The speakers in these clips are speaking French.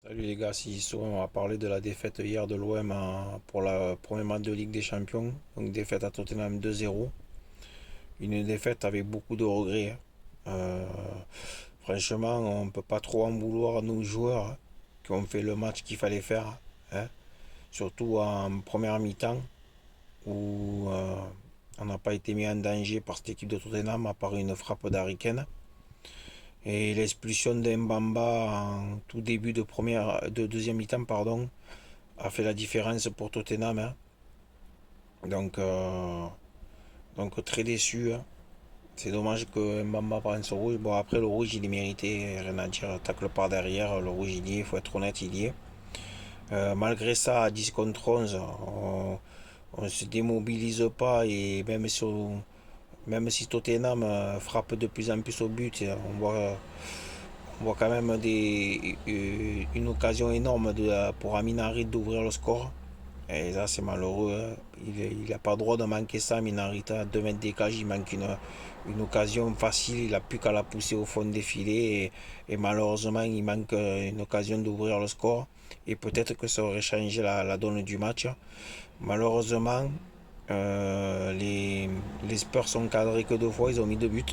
Salut les gars, si souvent on va parler de la défaite hier de l'OM pour la première match de Ligue des Champions. Donc défaite à Tottenham 2-0. Une défaite avec beaucoup de regrets, hein. Franchement, on ne peut pas trop en vouloir à nos joueurs, hein, qui ont fait le match qu'il fallait faire, hein. Surtout en première mi-temps où on n'a pas été mis en danger par cette équipe de Tottenham à part une frappe d'Harry Kane. Et l'expulsion d'Mbamba en tout début de deuxième mi-temps, pardon, a fait la différence pour Tottenham, hein. Donc, euh, donc très déçu, hein. C'est dommage que Mbamba prenne ce rouge. Bon, après, le rouge, il est mérité, rien à dire. Tacle par derrière, le rouge, il y est, il faut être honnête, il y est. Malgré ça, à 10 contre 11, on ne se démobilise pas. Et même si Tottenham frappe de plus en plus au but, on voit quand même une occasion énorme pour Aminari d'ouvrir le score. Et ça, c'est malheureux, hein. Il n'a pas le droit de manquer ça. Minarita, à 2 mètres d'écart, il manque une occasion facile. Il n'a plus qu'à la pousser au fond des filets. Et malheureusement, il manque une occasion d'ouvrir le score. Et peut-être que ça aurait changé la donne du match. Malheureusement, les Spurs sont cadrés que 2 fois. Ils ont mis 2 buts.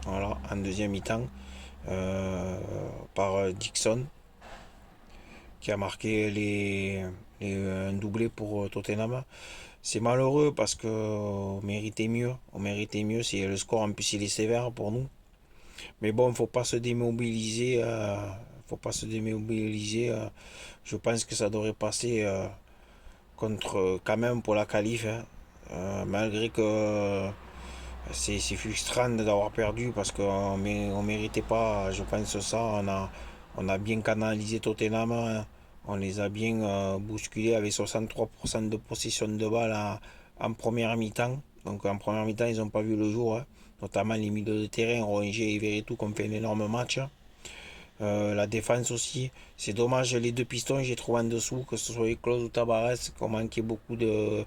Voilà, en deuxième mi-temps. euh, par Dixon, qui a marqué un doublé pour Tottenham. C'est malheureux parce que on méritait mieux. On méritait mieux. Si le score en plus il est sévère pour nous. Mais bon, faut pas se démobiliser. Faut pas se démobiliser. Je pense que ça devrait passer contre quand même pour la qualif, hein. Malgré que c'est frustrant d'avoir perdu parce on méritait pas. Je pense ça. On a bien canalisé Tottenham, hein. On les a bien bousculés avec 63% de possession de balle en première mi-temps. Donc en première mi-temps, ils n'ont pas vu le jour, hein. Notamment les milieux de terrain, Rongier et Verretou, qui ont fait un énorme match, hein. La défense aussi. C'est dommage, les deux pistons, j'ai trouvé en dessous, que ce soit Klose ou Tabarez, qui ont manqué beaucoup de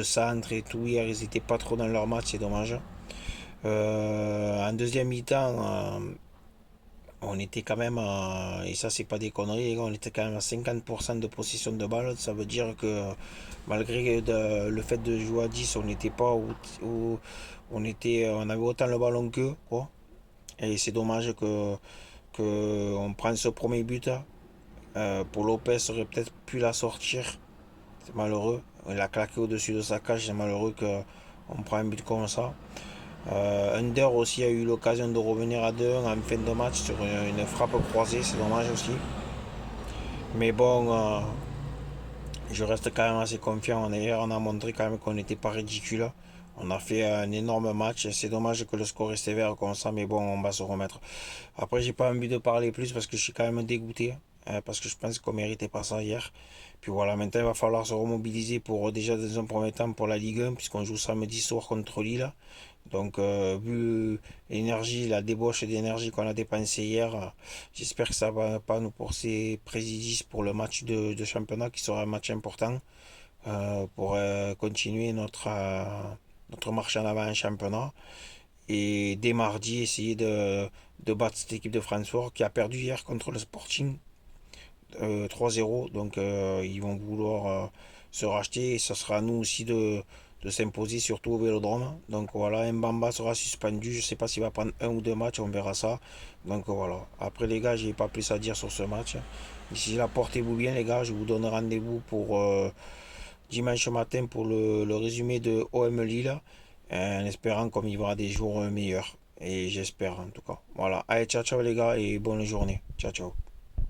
centres et tout. Hier, ils n'étaient pas trop dans leur match, c'est dommage. En deuxième mi-temps, on était quand même, et ça c'est pas des conneries, les gars, on était quand même à 50% de possession de balle. Ça veut dire que malgré le fait de jouer à 10, on n'était pas on avait autant le ballon qu'eux, quoi. Et c'est dommage que on prenne ce premier but. Pour Lopez, aurait peut-être pu la sortir. C'est malheureux. Il a claqué au-dessus de sa cage. C'est malheureux qu'on prenne un but comme ça. Under aussi a eu l'occasion de revenir à 2-1 en fin de match sur une frappe croisée. C'est dommage aussi. Mais bon, je reste quand même assez confiant. Hier, on a montré quand même qu'on n'était pas ridicule. On a fait un énorme match. C'est dommage que le score est sévère comme ça, mais bon, on va se remettre. Après, j'ai pas envie de parler plus parce que je suis quand même dégoûté, parce que je pense qu'on méritait pas ça hier. Puis voilà, maintenant il va falloir se remobiliser pour déjà dans un premier temps pour la Ligue 1, puisqu'on joue samedi soir contre Lille. Donc, vu l'énergie, la débauche d'énergie qu'on a dépensée hier, j'espère que ça va pas nous porter préjudice pour le match de championnat qui sera un match important, pour continuer notre marche en avant en championnat. Et dès mardi, essayer de battre cette équipe de Francfort qui a perdu hier contre le Sporting 3-0. Donc ils vont vouloir se racheter et ce sera à nous aussi de s'imposer, surtout au Vélodrome. Donc voilà, Mbamba sera suspendu. Je ne sais pas s'il va prendre 1 ou 2 matchs, on verra ça. Donc voilà. Après les gars, j'ai pas plus à dire sur ce match. D'ici là, portez-vous bien les gars. Je vous donne rendez-vous pour dimanche matin pour le résumé de OM Lille, en espérant qu'on vivra des jours meilleurs. Et j'espère en tout cas. Voilà. Allez, ciao ciao les gars et bonne journée. Ciao ciao.